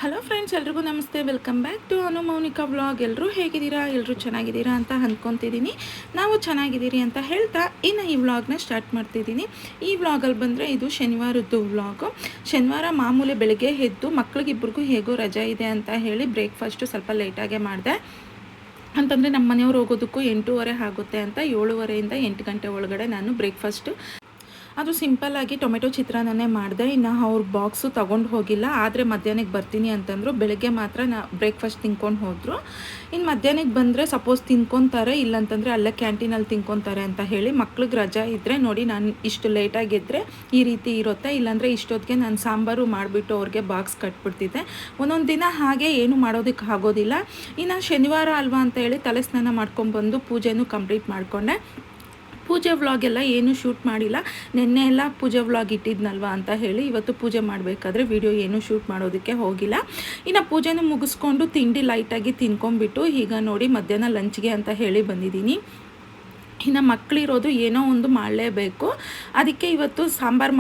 Hello friends, ಎಲ್ರಿಗೂ ನಮಸ್ತೆ. Welcome back to Anu Mounika vlog. ಎಲ್ಲರೂ ಹೇಗಿದ್ದೀರಾ? ಎಲ್ಲರೂ ಚೆನ್ನಾಗಿದ್ದೀರಾ ಅಂತ ಅಂದ್ಕೊತಿದ್ದೀನಿ. ನಾವು ಚೆನ್ನಾಗಿದ್ದೀರಿ ಅಂತ ಹೇಳ್ತಾ ಇನ್ನು ಈ ವ್ಲಾಗ್ನ ಸ್ಟಾರ್ಟ್ ಮಾಡ್ತಿದ್ದೀನಿ. ಈ ವ್ಲಾಗಲ್ಲಿ ಬಂದರೆ ಇದು ಶನಿವಾರದ್ದು ವ್ಲಾಗು. ಶನಿವಾರ ಮಾಮೂಲಿ ಬೆಳಗ್ಗೆ ಎದ್ದು ಮಕ್ಳಿಗಿಬ್ರಿಗೂ ಹೇಗೋ ರಜೆ ಇದೆ ಅಂತ ಹೇಳಿ ಬ್ರೇಕ್ಫಾಸ್ಟು ಸ್ವಲ್ಪ ಲೇಟಾಗೆ ಮಾಡಿದೆ. ಅಂತಂದರೆ ನಮ್ಮ ಮನೆಯವ್ರು ಹೋಗೋದಕ್ಕೂ 8:30 ಆಗುತ್ತೆ ಅಂತ 7:30ಇಂದ 8 ಗಂಟೆ ಒಳಗಡೆ ನಾನು ಬ್ರೇಕ್ಫಾಸ್ಟು ಅದು ಸಿಂಪಲ್ಲಾಗಿ ಟೊಮೆಟೊ ಚಿತ್ರಾನ್ನನೇ ಮಾಡಿದೆ. ಇನ್ನು ಅವ್ರ ಬಾಕ್ಸು ತೊಗೊಂಡು ಹೋಗಿಲ್ಲ, ಆದರೆ ಮಧ್ಯಾಹ್ನಕ್ಕೆ ಬರ್ತೀನಿ ಅಂತಂದರು. ಬೆಳಗ್ಗೆ ಮಾತ್ರ ಬ್ರೇಕ್ಫಾಸ್ಟ್ ತಿನ್ಕೊಂಡು ಹೋದರು. ಇನ್ನು ಮಧ್ಯಾಹ್ನಕ್ಕೆ ಬಂದರೆ ಸಪೋಸ್ ತಿನ್ಕೊತಾರೆ, ಇಲ್ಲಂತಂದರೆ ಅಲ್ಲೇ ಕ್ಯಾಂಟೀನಲ್ಲಿ ತಿನ್ಕೊತಾರೆ ಅಂತ ಹೇಳಿ ಮಕ್ಳಿಗೆ ರಜಾ ಇದ್ದರೆ ನೋಡಿ ನಾನು ಇಷ್ಟು ಲೇಟಾಗಿದ್ದರೆ ಈ ರೀತಿ ಇರುತ್ತೆ. ಇಲ್ಲಾಂದರೆ ಇಷ್ಟೊತ್ತಿಗೆ ನಾನು ಸಾಂಬಾರು ಮಾಡಿಬಿಟ್ಟು ಅವ್ರಿಗೆ ಬಾಕ್ಸ್ ಕಟ್ಬಿಡ್ತಿದ್ದೆ. ಒಂದೊಂದು ದಿನ ಹಾಗೆ ಏನು ಮಾಡೋದಕ್ಕೆ ಆಗೋದಿಲ್ಲ. ಇನ್ನು ಶನಿವಾರ ಅಲ್ವಾ ಅಂತ ಹೇಳಿ ತಲೆ ಸ್ನಾನ ಮಾಡ್ಕೊಂಡ್ಬಂದು ಪೂಜೆನೂ ಕಂಪ್ಲೀಟ್ ಮಾಡಿಕೊಂಡೆ. ಪೂಜೆ ವ್ಲಾಗ್ ಎಲ್ಲ ಏನೂ ಶೂಟ್ ಮಾಡಿಲ್ಲ. ನೆನ್ನೆ ಎಲ್ಲ ಪೂಜೆ ವ್ಲಾಗ್ ಇಟ್ಟಿದ್ನಲ್ವ ಅಂತ ಹೇಳಿ ಇವತ್ತು ಪೂಜೆ ಮಾಡಬೇಕಾದ್ರೆ ವಿಡಿಯೋ ಏನೂ ಶೂಟ್ ಮಾಡೋದಕ್ಕೆ ಹೋಗಿಲ್ಲ. ಇನ್ನು ಪೂಜೆನೂ ಮುಗಿಸ್ಕೊಂಡು ತಿಂಡಿ ಲೈಟಾಗಿ ತಿನ್ಕೊಂಬಿಟ್ಟು ಈಗ ನೋಡಿ ಮಧ್ಯಾಹ್ನ ಲಂಚ್ಗೆ ಅಂತ ಹೇಳಿ ಬಂದಿದ್ದೀನಿ. ಇನ್ನು ಮಕ್ಕಳಿರೋದು ಏನೋ ಒಂದು ಮಾಡಲೇಬೇಕು. ಅದಕ್ಕೆ ಇವತ್ತು ಸಾಂಬಾರು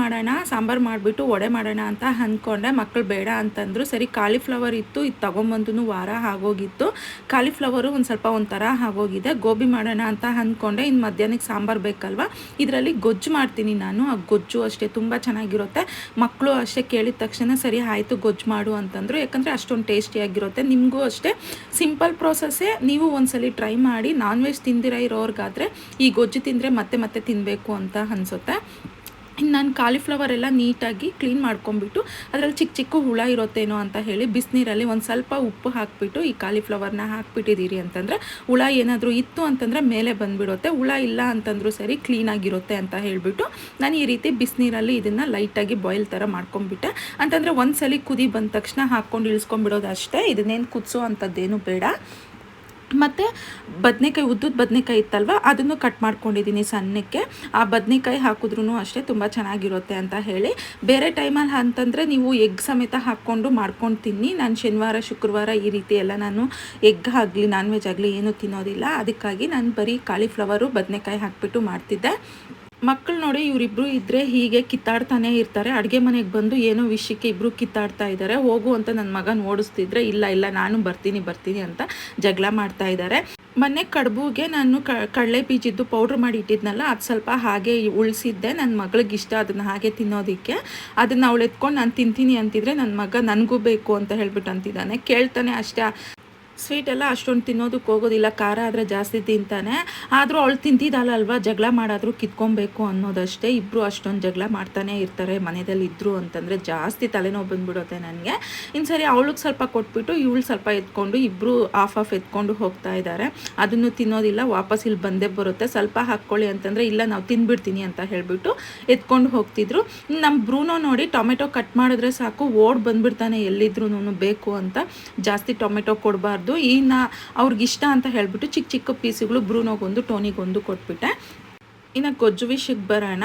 ಮಾಡಿಬಿಟ್ಟು ವಡೆ ಮಾಡೋಣ ಅಂತ ಅಂದ್ಕೊಂಡೆ. ಮಕ್ಕಳು ಬೇಡ ಅಂತಂದರು. ಸರಿ, ಕಾಲಿಫ್ಲವರ್ ಇತ್ತು, ಇದು ತೊಗೊಂಬಂದು ವಾರ ಆಗೋಗಿತ್ತು. ಕಾಲಿಫ್ಲವರು ಒಂದು ಸ್ವಲ್ಪ ಒಂಥರ ಆಗೋಗಿದೆ. ಗೋಬಿ ಮಾಡೋಣ ಅಂತ ಅಂದ್ಕೊಂಡೆ. ಇನ್ನು ಮಧ್ಯಾಹ್ನಕ್ಕೆ ಸಾಂಬಾರು ಬೇಕಲ್ವ, ಇದರಲ್ಲಿ ಗೊಜ್ಜು ಮಾಡ್ತೀನಿ ನಾನು. ಆ ಗೊಜ್ಜು ಅಷ್ಟೇ ತುಂಬ ಚೆನ್ನಾಗಿರುತ್ತೆ. ಮಕ್ಕಳು ಅಷ್ಟೇ ಕೇಳಿದ ತಕ್ಷಣ ಸರಿ ಆಯಿತು ಗೊಜ್ಜು ಮಾಡು ಅಂತಂದರು. ಯಾಕಂದರೆ ಅಷ್ಟೊಂದು ಟೇಸ್ಟಿಯಾಗಿರುತ್ತೆ. ನಿಮಗೂ ಅಷ್ಟೇ ಸಿಂಪಲ್ ಪ್ರೋಸೆಸ್ಸೇ. ನೀವು ಒಂದ್ಸಲಿ ಟ್ರೈ ಮಾಡಿ. ನಾನ್ ವೆಜ್ ತಿಂದಿರ ಇರೋರ್ಗಾದರೆ ಈ ಗೊಜ್ಜು ತಿಂದರೆ ಮತ್ತೆ ಮತ್ತೆ ತಿನ್ನಬೇಕು ಅಂತ ಅನಿಸುತ್ತೆ. ಇನ್ನು ನಾನು ಕಾಲಿಫ್ಲವರ್ ಎಲ್ಲ ನೀಟಾಗಿ ಕ್ಲೀನ್ ಮಾಡ್ಕೊಂಬಿಟ್ಟು ಅದರಲ್ಲಿ ಚಿಕ್ಕ ಚಿಕ್ಕ ಹುಳ ಇರುತ್ತೇನೋ ಅಂತ ಹೇಳಿ ಬಿಸಿನೀರಲ್ಲಿ ಒಂದು ಸ್ವಲ್ಪ ಉಪ್ಪು ಹಾಕಿಬಿಟ್ಟು ಈ ಕಾಲಿಫ್ಲವರ್ನ ಹಾಕ್ಬಿಟ್ಟಿದ್ದೀರಿ ಅಂತಂದರೆ ಹುಳ ಏನಾದರೂ ಇತ್ತು ಅಂತಂದರೆ ಮೇಲೆ ಬಂದುಬಿಡುತ್ತೆ. ಹುಳ ಇಲ್ಲ ಅಂತಂದರೂ ಸರಿ ಕ್ಲೀನಾಗಿರುತ್ತೆ ಅಂತ ಹೇಳಿಬಿಟ್ಟು ನಾನು ಈ ರೀತಿ ಬಿಸಿನೀರಲ್ಲಿ ಇದನ್ನು ಲೈಟಾಗಿ ಬಾಯ್ಲ್ ಥರ ಮಾಡ್ಕೊಂಬಿಟ್ಟೆ. ಅಂತಂದರೆ ಒಂದು ಸಲ ಕುದಿ ಬಂದ ತಕ್ಷಣ ಹಾಕ್ಕೊಂಡು ಇಳಿಸ್ಕೊಂಬಿಡೋದು ಅಷ್ಟೇ. ಇದನ್ನೇನು ಕುದಿಸೋ ಅಂಥದ್ದೇನು ಬೇಡ. ಮತ್ತು ಬದನೆಕಾಯಿ, ಉದ್ದದ ಬದನೆಕಾಯಿ ಇತ್ತಲ್ವ, ಅದನ್ನು ಕಟ್ ಮಾಡ್ಕೊಂಡಿದ್ದೀನಿ ಸಣ್ಣಕ್ಕೆ. ಆ ಬದನೆಕಾಯಿ ಹಾಕಿದ್ರೂ ಅಷ್ಟೇ ತುಂಬ ಚೆನ್ನಾಗಿರುತ್ತೆ ಅಂತ ಹೇಳಿ. ಬೇರೆ ಟೈಮಲ್ಲಿ ಅಂತಂದರೆ ನೀವು ಎಗ್ ಸಮೇತ ಹಾಕ್ಕೊಂಡು ಮಾಡ್ಕೊಂಡು ತಿನ್ನಿ. ನಾನು ಶನಿವಾರ ಶುಕ್ರವಾರ ಈ ರೀತಿ ಎಲ್ಲ ನಾನು ಎಗ್ ಆಗಲಿ ನಾನ್ ವೆಜ್ ಆಗಲಿ ಏನೂ ತಿನ್ನೋದಿಲ್ಲ. ಅದಕ್ಕಾಗಿ ನಾನು ಬರೀ ಕಾಲಿಫ್ಲವರು ಬದನೆಕಾಯಿ ಹಾಕಿಬಿಟ್ಟು ಮಾಡ್ತಿದ್ದೆ. ಮಕ್ಕಳು ನೋಡಿ ಇವರಿಬ್ಬರು ಇದ್ದರೆ ಹೀಗೆ ಕಿತ್ತಾಡ್ತಾನೆ ಇರ್ತಾರೆ. ಅಡುಗೆ ಮನೆಗೆ ಬಂದು ಏನೋ ವಿಷಯಕ್ಕೆ ಇಬ್ಬರು ಕಿತ್ತಾಡ್ತಾ ಇದ್ದಾರೆ. ಹೋಗು ಅಂತ ನನ್ನ ಮಗನ ಓಡಿಸ್ತಿದ್ರೆ ಇಲ್ಲ ನಾನು ಬರ್ತೀನಿ ಅಂತ ಜಗಳ ಮಾಡ್ತಾ ಇದ್ದಾರೆ. ಮೊನ್ನೆ ಕಡುಬುಗೆ ನಾನು ಕಡಲೆ ಬೀಜದ್ದು ಪೌಡ್ರ್ ಮಾಡಿ ಇಟ್ಟಿದ್ನಲ್ಲ, ಅದು ಸ್ವಲ್ಪ ಹಾಗೆ ಉಳಿಸಿದ್ದೆ. ನನ್ನ ಮಗಳಿಗೆ ಇಷ್ಟ ಅದನ್ನು ಹಾಗೆ ತಿನ್ನೋದಕ್ಕೆ. ಅದನ್ನು ಅವಳು ಎತ್ಕೊಂಡು ನಾನು ತಿಂತೀನಿ ಅಂತಿದ್ರೆ ನನ್ನ ಮಗ ನನಗೂ ಬೇಕು ಅಂತ ಹೇಳ್ಬಿಟ್ಟು ಅಂತಿದ್ದಾನೆ. ಕೇಳ್ತಾನೆ ಅಷ್ಟೇ. ಸ್ವೀಟೆಲ್ಲ ಅಷ್ಟೊಂದು ತಿನ್ನೋದಕ್ಕೆ ಹೋಗೋದಿಲ್ಲ, ಖಾರ ಆದರೆ ಜಾಸ್ತಿ ತಿಂತಾನೆ. ಆದರೂ ಅವಳು ತಿಂತಿದ್ದಲ್ವ, ಜಗಳ ಮಾಡಾದರೂ ಕಿತ್ಕೊಬೇಕು ಅನ್ನೋದಷ್ಟೇ. ಇಬ್ಬರು ಅಷ್ಟೊಂದು ಜಗಳ ಮಾಡ್ತಾನೆ ಇರ್ತಾರೆ. ಮನೆಯಲ್ಲಿ ಇದ್ದರು ಅಂತಂದರೆ ಜಾಸ್ತಿ ತಲೆನೋವು ಬಂದುಬಿಡುತ್ತೆ ನನಗೆ. ಇನ್ನು ಸರಿ ಅವಳಿಗೆ ಸ್ವಲ್ಪ ಕೊಟ್ಬಿಟ್ಟು ಇವಳು ಸ್ವಲ್ಪ ಎತ್ಕೊಂಡು ಇಬ್ಬರು ಆಫ್ ಎತ್ಕೊಂಡು ಹೋಗ್ತಾ ಇದ್ದಾರೆ. ಅದನ್ನು ತಿನ್ನೋದಿಲ್ಲ, ವಾಪಸ್ ಇಲ್ಲಿ ಬಂದೇ ಬರುತ್ತೆ. ಸ್ವಲ್ಪ ಹಾಕ್ಕೊಳ್ಳಿ ಅಂತಂದರೆ ಇಲ್ಲ ನಾವು ತಿಂದ್ಬಿಡ್ತೀನಿ ಅಂತ ಹೇಳಿಬಿಟ್ಟು ಎತ್ಕೊಂಡು ಹೋಗ್ತಿದ್ರು. ನಮ್ಮ ಬ್ರೂನೋ ನೋಡಿ ಟೊಮೆಟೊ ಕಟ್ ಮಾಡಿದ್ರೆ ಸಾಕು ಓಡ್ ಬಂದುಬಿಡ್ತಾನೆ ಎಲ್ಲಿದ್ರೂ ಬೇಕು ಅಂತ. ಜಾಸ್ತಿ ಟೊಮೆಟೊ ಕೊಡಬಾರ್ದು. ಇನ್ನು ಅವ್ರಿಗಿಷ್ಟ ಅಂತ ಹೇಳಿಬಿಟ್ಟು ಚಿಕ್ಕ ಚಿಕ್ಕ ಪೀಸುಗಳು ಬ್ರೂನೋಗೊಂದು ಟೋನಿಗೊಂದು ಕೊಟ್ಬಿಟ್ಟೆ. ಇನ್ನು ಗೊಜ್ಜು ವಿಷಯಕ್ಕೆ ಬರೋಣ.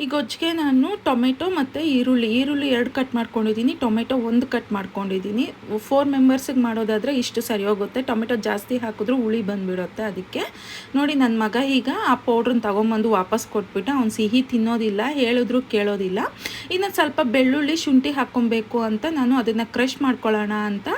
ಈ ಗೊಜ್ಜಿಗೆ ನಾನು ಟೊಮೆಟೊ ಮತ್ತು ಈರುಳ್ಳಿ 2 ಕಟ್ ಮಾಡ್ಕೊಂಡಿದ್ದೀನಿ, ಟೊಮೆಟೊ 1 ಕಟ್ ಮಾಡ್ಕೊಂಡಿದ್ದೀನಿ. 4 ಮೆಂಬರ್ಸಿಗೆ ಮಾಡೋದಾದರೆ ಇಷ್ಟು ಸರಿ ಹೋಗುತ್ತೆ. ಟೊಮೆಟೊ ಜಾಸ್ತಿ ಹಾಕಿದ್ರೂ ಹುಳಿ ಬಂದುಬಿಡುತ್ತೆ. ಅದಕ್ಕೆ ನೋಡಿ ನನ್ನ ಮಗ ಈಗ ಆ ಪೌಡ್ರನ್ನ ತೊಗೊಂಬಂದು ವಾಪಸ್ ಕೊಟ್ಬಿಟ್ಟು ಅವ್ನು ಸಿಹಿ ತಿನ್ನೋದಿಲ್ಲ, ಹೇಳಿದ್ರು ಕೇಳೋದಿಲ್ಲ. ಇನ್ನು ಸ್ವಲ್ಪ ಬೆಳ್ಳುಳ್ಳಿ ಶುಂಠಿ ಹಾಕ್ಕೊಬೇಕು ಅಂತ ನಾನು ಅದನ್ನು ಕ್ರಷ್ ಮಾಡ್ಕೊಳ್ಳೋಣ ಅಂತ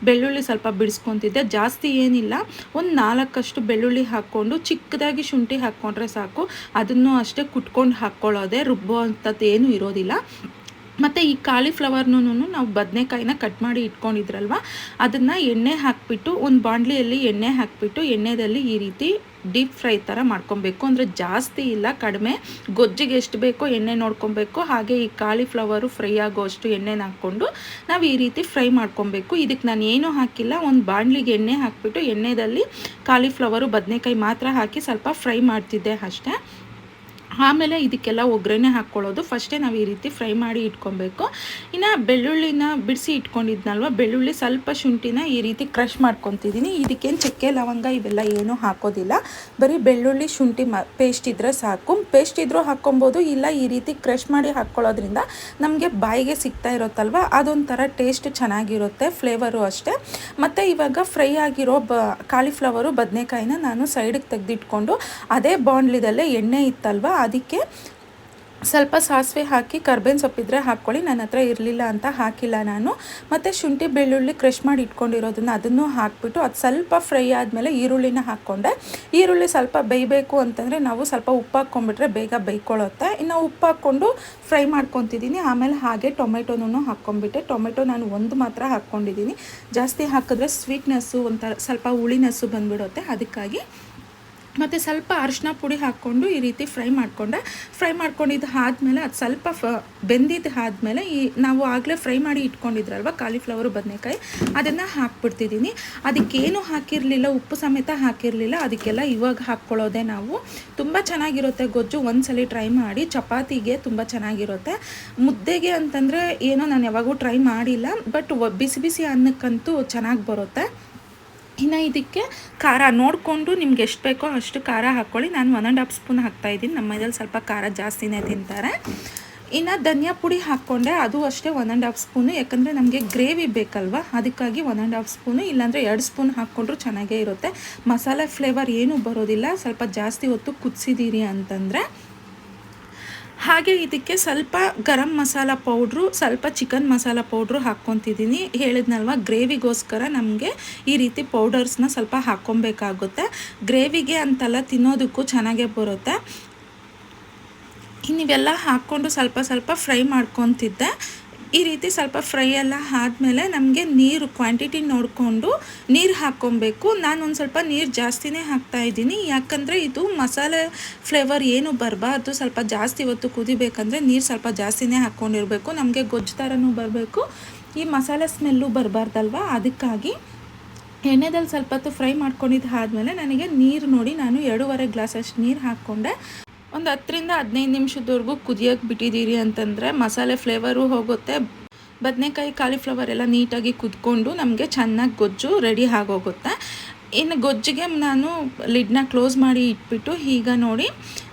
ಬೆಳ್ಳುಳ್ಳಿ ಸ್ವಲ್ಪ ಬಿಡಿಸ್ಕೊತಿದ್ದೆ. ಜಾಸ್ತಿ ಏನಿಲ್ಲ, ಒಂದು 4 ಬೆಳ್ಳುಳ್ಳಿ ಹಾಕ್ಕೊಂಡು ಚಿಕ್ಕದಾಗಿ ಶುಂಠಿ ಹಾಕ್ಕೊಂಡ್ರೆ ಸಾಕು. ಅದನ್ನು ಅಷ್ಟೇ ಕುಟ್ಕೊಂಡು ಹಾಕ್ಕೊಳ್ಳೋದೆ, ರುಬ್ಬೋ ಅಂಥದ್ದು ಏನೂ ಇರೋದಿಲ್ಲ. ಮತ್ತು ಈ ಕಾಲಿಫ್ಲವರ್ನೂ ನಾವು ಬದನೆಕಾಯಿನ ಕಟ್ ಮಾಡಿ ಇಟ್ಕೊಂಡಿದ್ರಲ್ವ, ಅದನ್ನು ಎಣ್ಣೆ ಹಾಕಿಬಿಟ್ಟು ಒಂದು ಬಾಣಲಿಯಲ್ಲಿ ಎಣ್ಣೆ ಹಾಕಿಬಿಟ್ಟು ಎಣ್ಣೆಯಲ್ಲಿ ಈ ರೀತಿ ಡೀಪ್ ಫ್ರೈ ಥರ ಮಾಡ್ಕೊಬೇಕು. ಅಂದರೆ ಜಾಸ್ತಿ ಇಲ್ಲ, ಕಡಿಮೆ. ಗೊಜ್ಜಿಗೆ ಎಷ್ಟು ಬೇಕೋ ಎಣ್ಣೆ ನೋಡ್ಕೊಬೇಕು. ಹಾಗೆ ಈ ಕಾಲಿಫ್ಲವರು ಫ್ರೈ ಆಗೋ ಅಷ್ಟು ಎಣ್ಣೆನ ಹಾಕ್ಕೊಂಡು ನಾವು ಈ ರೀತಿ ಫ್ರೈ ಮಾಡ್ಕೊಬೇಕು. ಇದಕ್ಕೆ ನಾನು ಏನೂ ಹಾಕಿಲ್ಲ, ಒಂದು ಬಾಣಲಿಗೆ ಎಣ್ಣೆ ಹಾಕಿಬಿಟ್ಟು ಎಣ್ಣೆಯಲ್ಲಿ ಕಾಲಿಫ್ಲವರು ಬದನೆಕಾಯಿ ಮಾತ್ರ ಹಾಕಿ ಸ್ವಲ್ಪ ಫ್ರೈ ಮಾಡ್ತಿದ್ದೆ ಅಷ್ಟೇ. ಆಮೇಲೆ ಇದಕ್ಕೆಲ್ಲ ಒಗ್ಗರಣೆ ಹಾಕ್ಕೊಳ್ಳೋದು. ಫಸ್ಟೇ ನಾವು ಈ ರೀತಿ ಫ್ರೈ ಮಾಡಿ ಇಟ್ಕೊಬೇಕು. ಇನ್ನು ಬೆಳ್ಳುಳ್ಳಿನ ಬಿಡಿಸಿ ಇಟ್ಕೊಂಡಿದ್ನಲ್ವ, ಬೆಳ್ಳುಳ್ಳಿ ಸ್ವಲ್ಪ ಶುಂಠಿನ ಈ ರೀತಿ ಕ್ರಷ್ ಮಾಡ್ಕೊತಿದ್ದೀನಿ. ಇದಕ್ಕೇನು ಚಕ್ಕೆ ಲವಂಗ ಇವೆಲ್ಲ ಏನೂ ಹಾಕೋದಿಲ್ಲ, ಬರೀ ಬೆಳ್ಳುಳ್ಳಿ ಶುಂಠಿ ಪೇಸ್ಟ್ ಇದ್ದರೆ ಸಾಕು. ಪೇಸ್ಟ್ ಇದ್ರೂ ಹಾಕ್ಕೊಬೋದು, ಇಲ್ಲ ಈ ರೀತಿ ಕ್ರಷ್ ಮಾಡಿ ಹಾಕ್ಕೊಳ್ಳೋದ್ರಿಂದ ನಮಗೆ ಬಾಯಿಗೆ ಸಿಗ್ತಾ ಇರುತ್ತಲ್ವ, ಅದೊಂಥರ ಟೇಸ್ಟ್ ಚೆನ್ನಾಗಿರುತ್ತೆ, ಫ್ಲೇವರು ಅಷ್ಟೇ. ಮತ್ತು ಇವಾಗ ಫ್ರೈ ಆಗಿರೋ ಕಾಲಿಫ್ಲವರು ಬದನೆಕಾಯಿನ ನಾನು ಸೈಡಿಗೆ ತೆಗೆದಿಟ್ಕೊಂಡು ಅದೇ ಬಾಣಲಿದಲ್ಲೇ ಎಣ್ಣೆ ಇತ್ತಲ್ವ ಅದಕ್ಕೆ ಸ್ವಲ್ಪ ಸಾಸಿವೆ ಹಾಕಿ ಕರ್ಬೇವಿನ ಸೊಪ್ಪಿದ್ರೆ ಹಾಕ್ಕೊಳ್ಳಿ, ನನ್ನ ಹತ್ರ ಇರಲಿಲ್ಲ ಅಂತ ಹಾಕಿಲ್ಲ ನಾನು. ಮತ್ತು ಶುಂಠಿ ಬೆಳ್ಳುಳ್ಳಿ ಕ್ರಷ್ ಮಾಡಿ ಇಟ್ಕೊಂಡಿರೋದನ್ನು ಅದನ್ನು ಹಾಕಿಬಿಟ್ಟು ಅದು ಸ್ವಲ್ಪ ಫ್ರೈ ಆದಮೇಲೆ ಈರುಳ್ಳಿನ ಹಾಕ್ಕೊಂಡೆ. ಈರುಳ್ಳಿ ಸ್ವಲ್ಪ ಬೇಯಬೇಕು ಅಂತಂದರೆ ನಾವು ಸ್ವಲ್ಪ ಉಪ್ಪು ಹಾಕ್ಕೊಂಡ್ಬಿಟ್ರೆ ಬೇಗ ಬೇಯ್ಕೊಳ್ಳುತ್ತೆ. ಇನ್ನು ಉಪ್ಪು ಹಾಕ್ಕೊಂಡು ಫ್ರೈ ಮಾಡ್ಕೊತಿದ್ದೀನಿ. ಆಮೇಲೆ ಹಾಗೆ ಟೊಮೆಟೊನೂ ಹಾಕ್ಕೊಂಡ್ಬಿಟ್ಟೆ. ಟೊಮೆಟೊ ನಾನು ಒಂದು ಮಾತ್ರ ಹಾಕ್ಕೊಂಡಿದ್ದೀನಿ, ಜಾಸ್ತಿ ಹಾಕಿದ್ರೆ ಸ್ವೀಟ್ನೆಸ್ಸು ಒಂಥರ ಸ್ವಲ್ಪ ಹುಳಿನೆಸ್ಸು ಬಂದುಬಿಡುತ್ತೆ, ಅದಕ್ಕಾಗಿ. ಮತ್ತು ಸ್ವಲ್ಪ ಅರಿಶಿನ ಪುಡಿ ಹಾಕ್ಕೊಂಡು ಈ ರೀತಿ ಫ್ರೈ ಮಾಡ್ಕೊಂಡಿದ್ದು ಆದಮೇಲೆ ಅದು ಸ್ವಲ್ಪ ಬೆಂದಿದ್ದು ಆದಮೇಲೆ ನಾವು ಆಗಲೇ ಫ್ರೈ ಮಾಡಿ ಇಟ್ಕೊಂಡಿದ್ರಲ್ವ ಕಾಲಿಫ್ಲವರು ಬದನೆಕಾಯಿ, ಅದನ್ನು ಹಾಕ್ಬಿಡ್ತಿದ್ದೀನಿ. ಅದಕ್ಕೇನು ಹಾಕಿರಲಿಲ್ಲ, ಉಪ್ಪು ಸಮೇತ ಹಾಕಿರಲಿಲ್ಲ, ಅದಕ್ಕೆಲ್ಲ ಇವಾಗ ಹಾಕ್ಕೊಳ್ಳೋದೆ ನಾವು. ತುಂಬ ಚೆನ್ನಾಗಿರುತ್ತೆ ಗೊಜ್ಜು, ಒಂದ್ಸಲ ಟ್ರೈ ಮಾಡಿ. ಚಪಾತಿಗೆ ತುಂಬ ಚೆನ್ನಾಗಿರುತ್ತೆ. ಮುದ್ದೆಗೆ ಅಂತಂದರೆ ಏನೋ ನಾನು ಯಾವಾಗೂ ಟ್ರೈ ಮಾಡಿಲ್ಲ, ಬಟ್ ಬಿಸಿ ಬಿಸಿ ಅನ್ನಕ್ಕಂತೂ ಚೆನ್ನಾಗಿ ಬರುತ್ತೆ. ಇನ್ನು ಇದಕ್ಕೆ ಖಾರ ನೋಡಿಕೊಂಡು ನಿಮ್ಗೆ ಎಷ್ಟು ಬೇಕೋ ಅಷ್ಟು ಖಾರ ಹಾಕ್ಕೊಳ್ಳಿ. ನಾನು 1.5 ಸ್ಪೂನ್ ಹಾಕ್ತಾಯಿದ್ದೀನಿ, ನಮ್ಮ ಮನೇಲಿ ಸ್ವಲ್ಪ ಖಾರ ಜಾಸ್ತಿನೇ ತಿಂತಾರೆ. ಇನ್ನು ಧನಿಯಾ ಪುಡಿ ಹಾಕ್ಕೊಂಡೆ, ಅದು ಅಷ್ಟೇ 1.5 ಸ್ಪೂನು, ಯಾಕಂದರೆ ನಮಗೆ ಗ್ರೇವಿ ಬೇಕಲ್ವ, ಅದಕ್ಕಾಗಿ 1.5 ಸ್ಪೂನು, ಇಲ್ಲಾಂದರೆ 2 ಸ್ಪೂನ್ ಹಾಕ್ಕೊಂಡ್ರೂ ಚೆನ್ನಾಗೇ ಇರುತ್ತೆ. ಮಸಾಲೆ ಫ್ಲೇವರ್ ಏನೂ ಬರೋದಿಲ್ಲ, ಸ್ವಲ್ಪ ಜಾಸ್ತಿ ಹೊತ್ತು ಕುದಿಸಿದ್ದೀರಿ ಅಂತಂದರೆ. ಹಾಗೆ ಇದಕ್ಕೆ ಸ್ವಲ್ಪ ಗರಂ ಮಸಾಲ ಪೌಡ್ರು, ಸ್ವಲ್ಪ ಚಿಕನ್ ಮಸಾಲ ಪೌಡ್ರು ಹಾಕ್ಕೊತಿದ್ದೀನಿ. ಹೇಳಿದ್ನಲ್ವ, ಗ್ರೇವಿಗೋಸ್ಕರ ನಮಗೆ ಈ ರೀತಿ ಪೌಡರ್ಸ್ನ ಸ್ವಲ್ಪ ಹಾಕ್ಕೊಬೇಕಾಗುತ್ತೆ. ಗ್ರೇವಿಗೆ ಅಂತಲ್ಲ, ತಿನ್ನೋದಕ್ಕೂ ಚೆನ್ನಾಗೇ ಬರುತ್ತೆ. ಇನ್ನಿವೆಲ್ಲ ಹಾಕ್ಕೊಂಡು ಸ್ವಲ್ಪ ಫ್ರೈ ಮಾಡ್ಕೊತಿದ್ದೆ. ಈ ರೀತಿ ಸ್ವಲ್ಪ ಫ್ರೈ ಎಲ್ಲ ಆದಮೇಲೆ ನಮಗೆ ನೀರು ಕ್ವಾಂಟಿಟಿ ನೋಡಿಕೊಂಡು ನೀರು ಹಾಕ್ಕೊಬೇಕು. ನಾನು ಒಂದು ಸ್ವಲ್ಪ ನೀರು ಜಾಸ್ತಿನೇ ಹಾಕ್ತಾಯಿದ್ದೀನಿ, ಯಾಕಂದರೆ ಇದು ಮಸಾಲೆ ಫ್ಲೇವರ್ ಏನು ಬರಬಾರ್ದು. ಸ್ವಲ್ಪ ಜಾಸ್ತಿ ಹೊತ್ತು ಕುದಿಬೇಕಂದ್ರೆ ನೀರು ಸ್ವಲ್ಪ ಜಾಸ್ತಿನೇ ಹಾಕ್ಕೊಂಡಿರಬೇಕು. ನಮಗೆ ಗೊಜ್ಜು ಥರನೂ ಬರಬೇಕು, ಈ ಮಸಾಲೆ ಸ್ಮೆಲ್ಲು ಬರಬಾರ್ದಲ್ವ, ಅದಕ್ಕಾಗಿ. ಎಣ್ಣೆದಲ್ಲಿ ಸ್ವಲ್ಪ ಹೊತ್ತು ಫ್ರೈ ಮಾಡ್ಕೊಂಡಿದ್ದು ಆದಮೇಲೆ ನನಗೆ ನೀರು ನೋಡಿ ನಾನು 2.5 ಗ್ಲಾಸಷ್ಟು ನೀರು ಹಾಕ್ಕೊಂಡೆ. ಒಂದು 10ರಿಂದ 15 ನಿಮಿಷದವರೆಗೂ ಕುದಿಯೋಕ್ಕೆ ಬಿಟ್ಟಿದ್ದೀರಿ ಅಂತಂದರೆ ಮಸಾಲೆ ಫ್ಲೇವರು ಹೋಗುತ್ತೆ, ಬದನೆಕಾಯಿ ಕಾಲಿಫ್ಲವರ್ ಎಲ್ಲ ನೀಟಾಗಿ ಕುದ್ಕೊಂಡು ನಮಗೆ ಚೆನ್ನಾಗಿ ಗೊಜ್ಜು ರೆಡಿ ಆಗೋಗುತ್ತೆ. ಇನ್ನು ಗೊಜ್ಜಿಗೆ ನಾನು ಲಿಡ್ನ ಕ್ಲೋಸ್ ಮಾಡಿ ಇಟ್ಬಿಟ್ಟು, ಈಗ ನೋಡಿ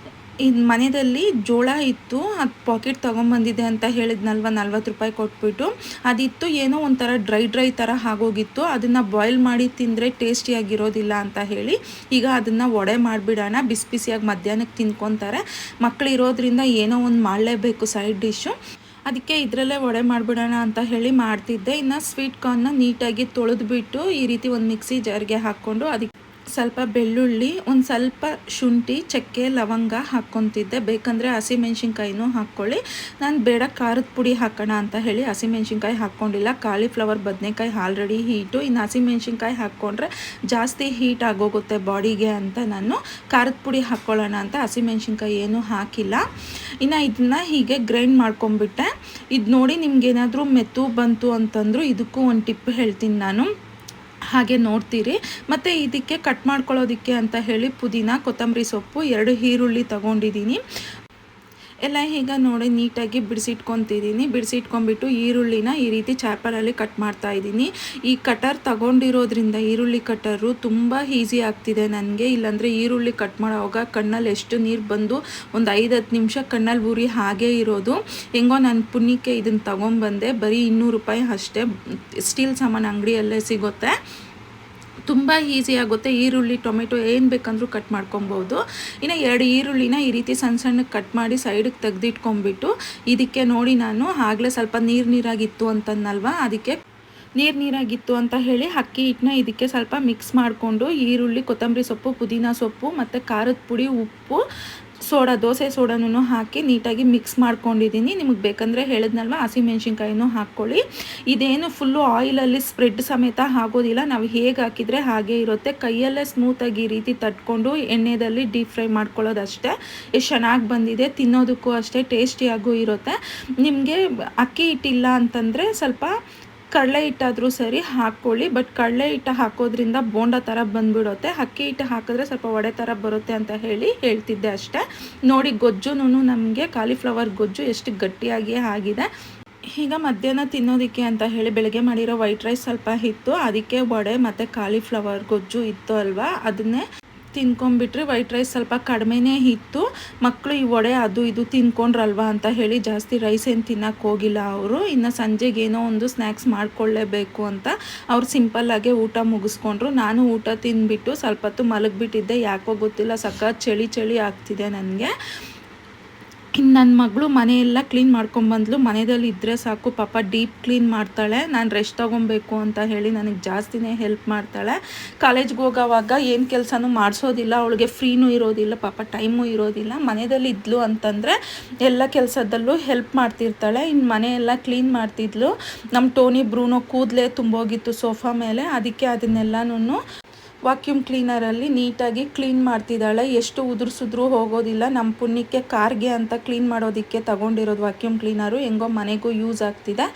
ಇದು ಮನೆಯಲ್ಲಿ ಜೋಳ ಇತ್ತು, ಅದು ಪಾಕೆಟ್ ತೊಗೊಂಬಂದಿದೆ ಅಂತ ಹೇಳಿದ್ನಲ್ವ, 40 ರೂಪಾಯಿ ಕೊಟ್ಬಿಟ್ಟು. ಅದಿತ್ತು, ಏನೋ ಒಂಥರ ಡ್ರೈ ಥರ ಆಗೋಗಿತ್ತು. ಅದನ್ನು ಬಾಯ್ಲ್ ಮಾಡಿ ತಿಂದರೆ ಟೇಸ್ಟಿಯಾಗಿರೋದಿಲ್ಲ ಅಂತ ಹೇಳಿ ಈಗ ಅದನ್ನು ವಡೆ ಮಾಡಿಬಿಡೋಣ, ಬಿಸಿ ಬಿಸಿಯಾಗಿ ಮಧ್ಯಾಹ್ನಕ್ಕೆ ತಿನ್ಕೊತಾರೆ. ಮಕ್ಕಳು ಇರೋದ್ರಿಂದ ಏನೋ ಒಂದು ಮಾಡಲೇಬೇಕು ಸೈಡ್ ಡಿಶ್ಶು, ಅದಕ್ಕೆ ಇದರಲ್ಲೇ ವಡೆ ಮಾಡಿಬಿಡೋಣ ಅಂತ ಹೇಳಿ ಮಾಡ್ತಿದ್ದೆ. ಇನ್ನು ಸ್ವೀಟ್ ಕಾರ್ನ್ನ ನೀಟಾಗಿ ತೊಳೆದ್ಬಿಟ್ಟು ಈ ರೀತಿ ಒಂದು ಮಿಕ್ಸಿ ಜಾರ್ಗೆ ಹಾಕ್ಕೊಂಡು ಅದಕ್ಕೆ ಸ್ವಲ್ಪ ಬೆಳ್ಳುಳ್ಳಿ, ಒಂದು ಸ್ವಲ್ಪ ಶುಂಠಿ, ಚಕ್ಕೆ, ಲವಂಗ ಹಾಕ್ಕೊತಿದ್ದೆ. ಬೇಕಂದರೆ ಹಸಿಮೆಣ್ಸಿನ್ಕಾಯಿನೂ ಹಾಕ್ಕೊಳ್ಳಿ. ನಾನು ಬೇಡ ಖಾರದ ಪುಡಿ ಹಾಕೋಣ ಅಂತ ಹೇಳಿ ಹಸಿಮೆಣ್ಸಿನ್ಕಾಯಿ ಹಾಕ್ಕೊಂಡಿಲ್ಲ. ಕಾಲಿಫ್ಲವರ್ ಬದನೆಕಾಯಿ ಆಲ್ರೆಡಿ ಹೀಟು, ಇನ್ನು ಹಸಿಮೆಣ್ಸಿನ್ಕಾಯಿ ಹಾಕ್ಕೊಂಡ್ರೆ ಜಾಸ್ತಿ ಹೀಟ್ ಆಗೋಗುತ್ತೆ ಬಾಡಿಗೆ ಅಂತ ನಾನು ಖಾರದ ಪುಡಿ ಹಾಕ್ಕೊಳ್ಳೋಣ ಅಂತ ಹಸಿಮೆಣ್ಸಿನ್ಕಾಯಿ ಏನೂ ಹಾಕಿಲ್ಲ. ಇನ್ನು ಇದನ್ನ ಹೀಗೆ ಗ್ರೈಂಡ್ ಮಾಡ್ಕೊಂಬಿಟ್ಟೆ. ಇದು ನೋಡಿ ನಿಮ್ಗೇನಾದರೂ ಮೆತ್ತು ಬಂತು ಅಂತಂದರೂ ಇದಕ್ಕೂ ಒಂದು ಟಿಪ್ ಹೇಳ್ತೀನಿ ನಾನು, ಹಾಗೆ ನೋಡ್ತೀರಿ. ಮತ್ತು ಇದಕ್ಕೆ ಕಟ್ ಮಾಡ್ಕೊಳ್ಳೋದಕ್ಕೆ ಅಂತ ಹೇಳಿ ಪುದೀನ, ಕೊತ್ತಂಬರಿ ಸೊಪ್ಪು, 2 ಈರುಳ್ಳಿ ತೊಗೊಂಡಿದ್ದೀನಿ. ಎಲ್ಲ ಈಗ ನೋಡಿ ನೀಟಾಗಿ ಬಿಡಿಸಿಟ್ಕೊಂಬಿಟ್ಟು ಈರುಳ್ಳಿನ ಈ ರೀತಿ ಚಾಪರಲ್ಲಿ ಕಟ್ ಮಾಡ್ತಾಯಿದ್ದೀನಿ. ಈ ಕಟರ್ ತಗೊಂಡಿರೋದ್ರಿಂದ ಈರುಳ್ಳಿ ಕಟರು ತುಂಬ ಈಸಿ ಆಗ್ತಿದೆ ನನಗೆ. ಇಲ್ಲಾಂದರೆ ಈರುಳ್ಳಿ ಕಟ್ ಮಾಡೋವಾಗ ಕಣ್ಣಲ್ಲಿ ಎಷ್ಟು ನೀರು ಬಂದು ಒಂದು 5-10 ನಿಮಿಷ ಕಣ್ಣಲ್ಲಿ ಉರಿ ಹಾಗೇ ಇರೋದು. ಹೆಂಗೋ ನಾನು ಪುಣ್ಯಕ್ಕೆ ಇದನ್ನು ತೊಗೊಂಬಂದೆ, ಬರೀ 200 ರೂಪಾಯಿ ಅಷ್ಟೇ, ಸ್ಟೀಲ್ ಸಾಮಾನು ಅಂಗಡಿಯಲ್ಲೇ ಸಿಗುತ್ತೆ. ತುಂಬ ಈಸಿ ಆಗುತ್ತೆ. ಈರುಳ್ಳಿ, ಟೊಮೆಟೊ ಏನು ಬೇಕಂದ್ರೂ ಕಟ್ ಮಾಡ್ಕೊಬೋದು. ಇನ್ನು 2 ಈರುಳ್ಳಿನ ಈ ರೀತಿ ಸಣ್ಣಕ್ಕೆ ಕಟ್ ಮಾಡಿ ಸೈಡಿಗೆ ತೆಗೆದಿಟ್ಕೊಂಬಿಟ್ಟು, ಇದಕ್ಕೆ ನೋಡಿ ನಾನು ಆಗಲೇ ಸ್ವಲ್ಪ ನೀರಾಗಿತ್ತು ಅಂತಂದಲ್ವ, ಅದಕ್ಕೆ ನೀರಾಗಿತ್ತು ಅಂತ ಹೇಳಿ ಅಕ್ಕಿ ಹಿಟ್ಟನ್ನ ಇದಕ್ಕೆ ಸ್ವಲ್ಪ ಮಿಕ್ಸ್ ಮಾಡಿಕೊಂಡು ಈರುಳ್ಳಿ, ಕೊತ್ತಂಬರಿ ಸೊಪ್ಪು, ಪುದೀನ ಸೊಪ್ಪು ಮತ್ತು ಖಾರದ ಪುಡಿ, ಉಪ್ಪು, ದೋಸೆ ಸೋಡಾನು ಹಾಕಿ ನೀಟಾಗಿ ಮಿಕ್ಸ್ ಮಾಡ್ಕೊಂಡಿದ್ದೀನಿ. ನಿಮಗೆ ಬೇಕಂದರೆ ಹೇಳಿದ್ನಲ್ವ ಹಸಿಮೆಣ್ಸಿನ್ಕಾಯಿನೂ ಹಾಕ್ಕೊಳ್ಳಿ. ಇದೇನು ಫುಲ್ಲು ಆಯಿಲಲ್ಲಿ ಸ್ಪ್ರೆಡ್ ಸಮೇತ ಆಗೋದಿಲ್ಲ, ನಾವು ಹೇಗೆ ಹಾಕಿದರೆ ಹಾಗೇ ಇರುತ್ತೆ. ಕೈಯಲ್ಲೇ ಸ್ಮೂತಾಗಿ ಈ ರೀತಿ ತಟ್ಕೊಂಡು ಎಣ್ಣೆಯಲ್ಲಿ ಡೀಪ್ ಫ್ರೈ ಮಾಡ್ಕೊಳ್ಳೋದಷ್ಟೇ. ಎಷ್ಟು ಚೆನ್ನಾಗಿ ಬಂದಿದೆ, ತಿನ್ನೋದಕ್ಕೂ ಅಷ್ಟೇ ಟೇಸ್ಟಿಯಾಗೂ ಇರುತ್ತೆ. ನಿಮಗೆ ಅಕ್ಕಿ ಹಿಟ್ಟಿಲ್ಲ ಅಂತಂದರೆ ಸ್ವಲ್ಪ ಕಡಲೆ ಹಿಟ್ಟಾದರೂ ಸರಿ ಹಾಕ್ಕೊಳ್ಳಿ, ಬಟ್ ಕಡಲೆ ಹಿಟ್ಟು ಹಾಕೋದ್ರಿಂದ ಬೋಂಡ ಥರ ಬಂದುಬಿಡುತ್ತೆ. ಅಕ್ಕಿ ಹಿಟ್ಟು ಹಾಕಿದ್ರೆ ಸ್ವಲ್ಪ ವಡೆ ಥರ ಬರುತ್ತೆ ಅಂತ ಹೇಳ್ತಿದ್ದೆ ಅಷ್ಟೇ. ನೋಡಿ ಗೊಜ್ಜುನೂ ನಮಗೆ ಕಾಲಿಫ್ಲವರ್ ಗೊಜ್ಜು ಎಷ್ಟು ಗಟ್ಟಿಯಾಗಿ ಆಗಿದೆ. ಈಗ ಮಧ್ಯಾಹ್ನ ತಿನ್ನೋದಕ್ಕೆ ಅಂತ ಹೇಳಿ ಬೆಳಗ್ಗೆ ಮಾಡಿರೋ ವೈಟ್ ರೈಸ್ ಸ್ವಲ್ಪ ಇತ್ತು, ಅದಕ್ಕೆ ವಡೆ ಮತ್ತು ಕಾಲಿಫ್ಲವರ್ ಗೊಜ್ಜು ಇತ್ತು ಅಲ್ವಾ, ಅದನ್ನೇ ತಿನ್ಕೊಂಬಿಟ್ರಿ. ವೈಟ್ ರೈಸ್ ಸ್ವಲ್ಪ ಕಡಿಮೆನೇ ಇತ್ತು. ಮಕ್ಕಳು ಈ ವಡೆ ಅದು ಇದು ತಿನ್ಕೊಂಡ್ರಲ್ವ ಅಂತ ಹೇಳಿ ಜಾಸ್ತಿ ರೈಸ್ ಏನು ತಿನ್ನೋಕ್ಕೆ ಹೋಗಿಲ್ಲ ಅವರು. ಇನ್ನು ಸಂಜೆಗೆ ಏನೋ ಒಂದು ಸ್ನ್ಯಾಕ್ಸ್ ಮಾಡ್ಕೊಳ್ಳೇಬೇಕು ಅಂತ ಅವ್ರು ಸಿಂಪಲ್ಲಾಗೆ ಊಟ ಮುಗಿಸ್ಕೊಂಡ್ರು. ನಾನು ಊಟ ತಿಂದ್ಬಿಟ್ಟು ಸ್ವಲ್ಪ ಹೊತ್ತು ಮಲಗಿಬಿಟ್ಟಿದ್ದೆ, ಯಾಕೋ ಗೊತ್ತಿಲ್ಲ, ಸಖತ್ ಚಳಿ ಆಗ್ತಿದೆ ನನಗೆ. ಇನ್ನು ನನ್ನ ಮಗಳು ಮನೆಯೆಲ್ಲ ಕ್ಲೀನ್ ಮಾಡ್ಕೊಂಬಂದ್ಲು. ಮನೆಯಲ್ಲಿ ಇದ್ದರೆ ಸಾಕು ಪಾಪ ಡೀಪ್ ಕ್ಲೀನ್ ಮಾಡ್ತಾಳೆ. ನಾನು ರೆಸ್ಟ್ ತೊಗೊಬೇಕು ಅಂತ ಹೇಳಿ ನನಗೆ ಜಾಸ್ತಿನೇ ಹೆಲ್ಪ್ ಮಾಡ್ತಾಳೆ. ಕಾಲೇಜ್ಗೆ ಹೋಗೋವಾಗ ಏನು ಕೆಲಸನೂ ಮಾಡಿಸೋದಿಲ್ಲ, ಅವಳಿಗೆ ಫ್ರೀನೂ ಇರೋದಿಲ್ಲ, ಪಾಪ ಟೈಮು ಇರೋದಿಲ್ಲ. ಮನೆಯಲ್ಲಿ ಇದ್ಲು ಅಂತಂದರೆ ಎಲ್ಲ ಕೆಲಸದಲ್ಲೂ ಹೆಲ್ಪ್ ಮಾಡ್ತಿರ್ತಾಳೆ. ಇನ್ನು ಮನೆಯೆಲ್ಲ ಕ್ಲೀನ್ ಮಾಡ್ತಿದ್ಲು. ನಮ್ಮ ಟೋನಿ ಬ್ರೂನೋ ಕೂದಲೇ ತುಂಬೋಗಿತ್ತು ಸೋಫಾ ಮೇಲೆ, ಅದಕ್ಕೆ ಅದನ್ನೆಲ್ಲನೂ ವಾಕ್ಯೂಮ್ ಕ್ಲೀನರಲ್ಲಿ ನೀಟಾಗಿ ಕ್ಲೀನ್ ಮಾಡ್ತಿದ್ದಾಳೆ. ಎಷ್ಟು ಉದುರಿಸಿದ್ರೂ ಹೋಗೋದಿಲ್ಲ. ನಮ್ಮ ಪುಣ್ಯಕ್ಕೆ ಕಾರ್ಗೆ ಅಂತ ಕ್ಲೀನ್ ಮಾಡೋದಕ್ಕೆ ತಗೊಂಡಿರೋದು ವಾಕ್ಯೂಮ್ ಕ್ಲೀನರು. ಹೆಂಗೋ ಮನೆಗೂ ಯೂಸ್ ಆಗ್ತಿದೆ.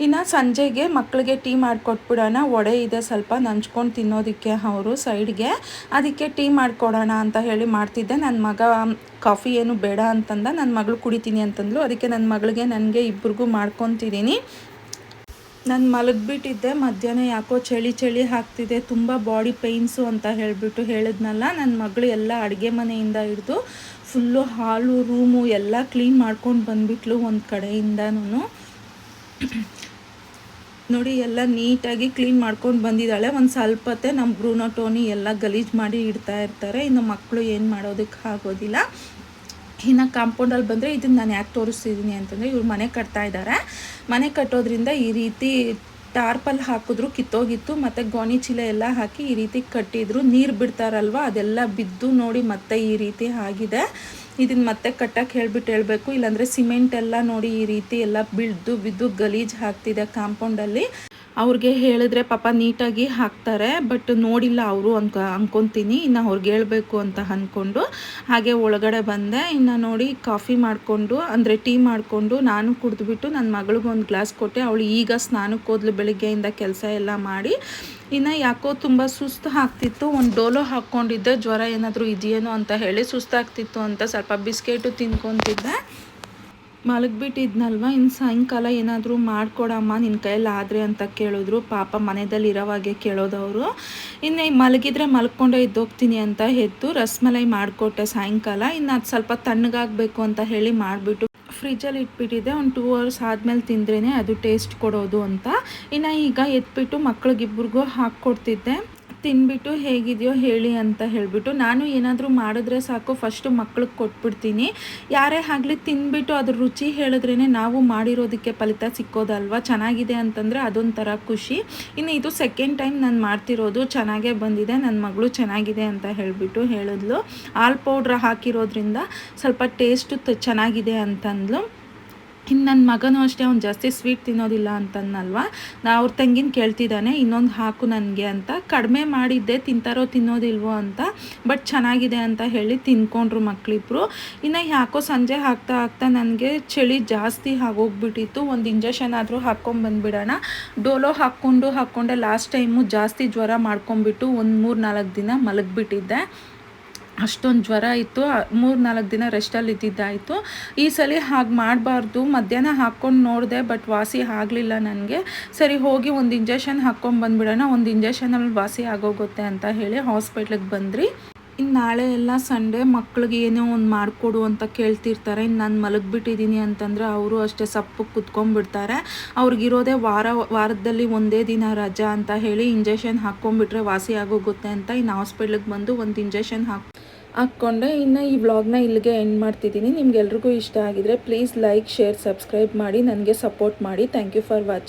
ಇನ್ನು ಸಂಜೆಗೆ ಮಕ್ಕಳಿಗೆ ಟೀ ಮಾಡಿಕೊಟ್ಬಿಡೋಣ. ವಡೆ ಇದೆ ಸ್ವಲ್ಪ ನಂಚ್ಕೊಂಡು ತಿನ್ನೋದಕ್ಕೆ ಅವರು ಸೈಡ್ಗೆ, ಅದಕ್ಕೆ ಟೀ ಮಾಡಿಕೊಡೋಣ ಅಂತ ಹೇಳಿ ಮಾಡ್ತಿದ್ದೆ. ನನ್ನ ಮಗ ಕಾಫಿ ಏನು ಬೇಡ ಅಂತಂದ, ನನ್ನ ಮಗಳು ಕುಡಿತೀನಿ ಅಂತಂದ್ಲು. ಅದಕ್ಕೆ ನನ್ನ ಮಗಳಿಗೆ ನನಗೆ ಇಬ್ರಿಗೂ ಮಾಡ್ಕೊತಿದ್ದೀನಿ. ನಾನು ಮಲಗಿಬಿಟ್ಟಿದ್ದೆ. ಮಧ್ಯಾಹ್ನ ಯಾಕೋ ಚಳಿ ಆಗ್ತಿದೆ, ತುಂಬ ಬಾಡಿ ಪೇಯ್ನ್ಸು ಅಂತ ಹೇಳಿದ್ನಲ್ಲ. ನನ್ನ ಮಗಳು ಎಲ್ಲ ಅಡುಗೆ ಮನೆಯಿಂದ ಹಿಡಿದು ಫುಲ್ಲು ಹಾಲು ರೂಮು ಎಲ್ಲ ಕ್ಲೀನ್ ಮಾಡ್ಕೊಂಡು ಬಂದುಬಿಟ್ಲು ಒಂದು ಕಡೆಯಿಂದನೂ. ನೋಡಿ ಎಲ್ಲ ನೀಟಾಗಿ ಕ್ಲೀನ್ ಮಾಡ್ಕೊಂಡು ಬಂದಿದ್ದಾಳೆ. ಒಂದು ಸ್ವಲ್ಪ ಹೊತ್ತೆ ನಮ್ಮ ಬ್ರೂನೋ ಟೋನಿ ಎಲ್ಲ ಗಲೀಜು ಮಾಡಿ ಇಡ್ತಾ ಇರ್ತಾರೆ. ಇನ್ನು ಮಕ್ಕಳು ಏನು ಮಾಡೋದಕ್ಕೆ ಆಗೋದಿಲ್ಲ. ಇನ್ನು ಕಾಂಪೌಂಡಲ್ಲಿ ಬಂದರೆ ಇದನ್ನು ನಾನು ಯಾಕೆ ತೋರಿಸ್ತಿದ್ದೀನಿ ಅಂತಂದರೆ, ಇವ್ರು ಮನೆ ಕಟ್ತಾ ಇದ್ದಾರೆ. ಮನೆ ಕಟ್ಟೋದ್ರಿಂದ ಈ ರೀತಿ ಟಾರ್ಪಲ್ ಹಾಕಿದ್ರು ಕಿತ್ತೋಗಿತ್ತು, ಮತ್ತು ಗೋಣಿ ಚೀಲ ಎಲ್ಲ ಹಾಕಿ ಈ ರೀತಿ ಕಟ್ಟಿದ್ರು. ನೀರು ಬಿಡ್ತಾರಲ್ವ, ಅದೆಲ್ಲ ಬಿದ್ದು ನೋಡಿ ಮತ್ತೆ ಈ ರೀತಿ ಆಗಿದೆ. ಇದನ್ನು ಮತ್ತೆ ಕಟ್ಟಕ್ಕೆ ಹೇಳ್ಬೇಕು, ಇಲ್ಲಾಂದರೆ ಸಿಮೆಂಟ್ ಎಲ್ಲ ನೋಡಿ ಈ ರೀತಿ ಎಲ್ಲ ಬಿದ್ದು ಗಲೀಜು ಹಾಕ್ತಿದೆ ಕಾಂಪೌಂಡಲ್ಲಿ. ಅವ್ರಿಗೆ ಹೇಳಿದ್ರೆ ಪಾಪ ನೀಟಾಗಿ ಹಾಕ್ತಾರೆ, ಬಟ್ ನೋಡಿಲ್ಲ ಅವರು ಅನ್ಕೊತೀನಿ. ಇನ್ನು ಅವ್ರಿಗೆ ಹೇಳಬೇಕು ಅಂತ ಅಂದ್ಕೊಂಡು ಹಾಗೆ ಒಳಗಡೆ ಬಂದೆ. ಇನ್ನು ನೋಡಿ ಕಾಫಿ ಮಾಡಿಕೊಂಡು ಅಂದರೆ ಟೀ ಮಾಡಿಕೊಂಡು ನಾನು ಕುಡಿದ್ಬಿಟ್ಟು ನನ್ನ ಮಗಳಿಗೊಂದು ಒಂದು ಗ್ಲಾಸ್ ಕೊಟ್ಟೆ. ಅವಳು ಈಗ ಸ್ನಾನಕ್ಕೆ ಹೋದ್ಲು ಬೆಳಿಗ್ಗೆಯಿಂದ ಕೆಲಸ ಎಲ್ಲ ಮಾಡಿ. ಇನ್ನು ಯಾಕೋ ತುಂಬ ಸುಸ್ತು ಆಗ್ತಿತ್ತು. ಒಂದು ಡೋಲೋ ಹಾಕ್ಕೊಂಡಿದ್ದೆ, ಜ್ವರ ಏನಾದರೂ ಇದೆಯೇನೋ ಅಂತ ಹೇಳಿ. ಸುಸ್ತಾಗ್ತಿತ್ತು ಅಂತ ಸ್ವಲ್ಪ ಬಿಸ್ಕೆಟು ತಿನ್ಕೊತಿದ್ದೆ. ಮಲಗಿಬಿಟ್ಟಿದ್ನಲ್ವ. ಇನ್ನು ಸಾಯಂಕಾಲ ಏನಾದರೂ ಮಾಡಿಕೊಡಮ್ಮ ನಿನ್ನ ಕೈಯಲ್ಲಿ ಆದರೆ ಅಂತ ಕೇಳಿದ್ರು. ಪಾಪ ಮನೆಯಲ್ಲಿ ಇರೋವಾಗೆ ಕೇಳೋದವರು. ಇನ್ನು ಮಲಗಿದ್ರೆ ಮಲ್ಕೊಂಡೇ ಇದ್ದೋಗ್ತೀನಿ ಅಂತ ಎದ್ದು ರಸ್ಮಲೈ ಮಾಡಿಕೊಟ್ಟೆ ಸಾಯಂಕಾಲ. ಇನ್ನು ಅದು ಸ್ವಲ್ಪ ತಣ್ಣಗಾಗಬೇಕು ಅಂತ ಹೇಳಿ ಮಾಡಿಬಿಟ್ಟು ಫ್ರಿಜ್ಜಲ್ಲಿ ಇಟ್ಬಿಟ್ಟಿದ್ದೆ. ಒಂದು 2 hours ಆದಮೇಲೆ ತಿಂದ್ರೇ ಅದು ಟೇಸ್ಟ್ ಕೊಡೋದು ಅಂತ. ಇನ್ನು ಈಗ ಎತ್ಬಿಟ್ಟು ಮಕ್ಳಿಗಿಬ್ರಿಗೂ ಹಾಕ್ಕೊಡ್ತಿದ್ದೆ. ತಿನ್ಬಿಟ್ಟು ಹೇಗಿದೆಯೋ ಹೇಳಿ ಅಂತ ಹೇಳಿಬಿಟ್ಟು, ನಾನು ಏನಾದರೂ ಮಾಡಿದ್ರೆ ಸಾಕು ಫಸ್ಟು ಮಕ್ಳಿಗೆ ಕೊಟ್ಬಿಡ್ತೀನಿ. ಯಾರೇ ಆಗಲಿ ತಿಂದ್ಬಿಟ್ಟು ಅದ್ರ ರುಚಿ ಹೇಳಿದ್ರೇ ನಾವು ಮಾಡಿರೋದಕ್ಕೆ ಫಲಿತ ಸಿಕ್ಕೋದಲ್ವ. ಚೆನ್ನಾಗಿದೆ ಅಂತಂದರೆ ಅದೊಂಥರ ಖುಷಿ. ಇನ್ನು ಇದು ಸೆಕೆಂಡ್ ಟೈಮ್ ನಾನು ಮಾಡ್ತಿರೋದು, ಚೆನ್ನಾಗೇ ಬಂದಿದೆ. ನನ್ನ ಮಗಳು ಚೆನ್ನಾಗಿದೆ ಅಂತ ಹೇಳಿಬಿಟ್ಟು ಹೇಳಿದ್ಲು. ಹಾಲು ಪೌಡ್ರ್ ಹಾಕಿರೋದ್ರಿಂದ ಸ್ವಲ್ಪ ಟೇಸ್ಟು ಚೆನ್ನಾಗಿದೆ ಅಂತಂದ್ಲು. ಇನ್ನು ನನ್ನ ಮಗನೂ ಅಷ್ಟೇ, ಅವ್ನು ಜಾಸ್ತಿ ಸ್ವೀಟ್ ತಿನ್ನೋದಿಲ್ಲ ಅಂತಂದಲ್ವ. ಅವ್ರ ತಂಗಿನ ಕೇಳ್ತಿದ್ದಾನೆ ಇನ್ನೊಂದು ಹಾಕು ನನಗೆ ಅಂತ. ಕಡಿಮೆ ಮಾಡಿದ್ದೆ ತಿಂತಾರೋ ತಿನ್ನೋದಿಲ್ವೋ ಅಂತ, ಬಟ್ ಚೆನ್ನಾಗಿದೆ ಅಂತ ಹೇಳಿ ತಿನ್ಕೊಂಡ್ರು ಮಕ್ಕಳಿಬ್ರು. ಇನ್ನು ಯಾಕೋ ಸಂಜೆ ಆಗ್ತಾ ನನಗೆ ಚಳಿ ಜಾಸ್ತಿ ಆಗೋಗ್ಬಿಟ್ಟಿತ್ತು. ಒಂದು ಇಂಜೆಕ್ಷನ್ ಆದರೂ ಹಾಕ್ಕೊಂಬಂದ್ಬಿಡೋಣ. ಡೋಲೋ ಹಾಕ್ಕೊಂಡೆ ಲಾಸ್ಟ್ ಟೈಮು ಜಾಸ್ತಿ ಜ್ವರ ಮಾಡ್ಕೊಂಬಿಟ್ಟು ಒಂದು 3-4 ದಿನ ಮಲಗಿಬಿಟ್ಟಿದ್ದೆ. ಅಷ್ಟೊಂದು ಜ್ವರ ಇತ್ತು. 3-4 ದಿನ ರೆಸ್ಟಲ್ಲಿ ಇದ್ದಿದ್ದಾಯಿತು. ಈ ಸಲ ಹಾಗೆ ಮಾಡಬಾರ್ದು. ಮಧ್ಯಾಹ್ನ ಹಾಕ್ಕೊಂಡು ನೋಡಿದೆ, ಬಟ್ ವಾಸಿ ಆಗಲಿಲ್ಲ ನನಗೆ. ಸರಿ ಹೋಗಿ ಒಂದು ಇಂಜೆಕ್ಷನ್ ಹಾಕ್ಕೊಂಬಂದ್ಬಿಡೋಣ, ಒಂದು ಇಂಜೆಕ್ಷನಲ್ಲಿ ವಾಸಿ ಆಗೋಗುತ್ತೆ ಅಂತ ಹೇಳಿ ಹಾಸ್ಪಿಟ್ಲಿಗೆ ಬಂದ್ರಿ. ಇನ್ನು ನಾಳೆ ಎಲ್ಲ ಸಂಡೇ, ಮಕ್ಳಿಗೆ ಏನೋ ಒಂದು ಮಾಡಿಕೊಡು ಅಂತ ಕೇಳ್ತಿರ್ತಾರೆ. ಇನ್ನು ನಾನು ಮಲಗಿಬಿಟ್ಟಿದ್ದೀನಿ ಅಂತಂದರೆ ಅವರು ಅಷ್ಟೇ ಸಪ್ಪು ಕುತ್ಕೊಂಡ್ಬಿಡ್ತಾರೆ. ಅವ್ರಿಗಿರೋದೇ ವಾರದಲ್ಲಿ ಒಂದೇ ದಿನ ರಜಾ ಅಂತ ಹೇಳಿ ಇಂಜೆಕ್ಷನ್ ಹಾಕ್ಕೊಂಡ್ಬಿಟ್ರೆ ವಾಸಿ ಆಗೋಗುತ್ತೆ ಅಂತ ಇನ್ನು ಹಾಸ್ಪಿಟ್ಲಿಗೆ ಬಂದು ಒಂದು ಇಂಜೆಕ್ಷನ್ ಹಾಕ್ಕೊಂಡೆ. ಇನ್ನು ಈ ವ್ಲಾಗ್ನ ಇಲ್ಲಿಗೆ ಎಂಡ್ ಮಾಡ್ತಿದ್ದೀನಿ. ನಿಮ್ಗೆಲ್ರಿಗೂ ಇಷ್ಟ ಆಗಿದ್ರೆ ಪ್ಲೀಸ್ ಲೈಕ್, ಶೇರ್, ಸಬ್ಸ್ಕ್ರೈಬ್ ಮಾಡಿ ನನಗೆ ಸಪೋರ್ಟ್ ಮಾಡಿ. Thank you for watching.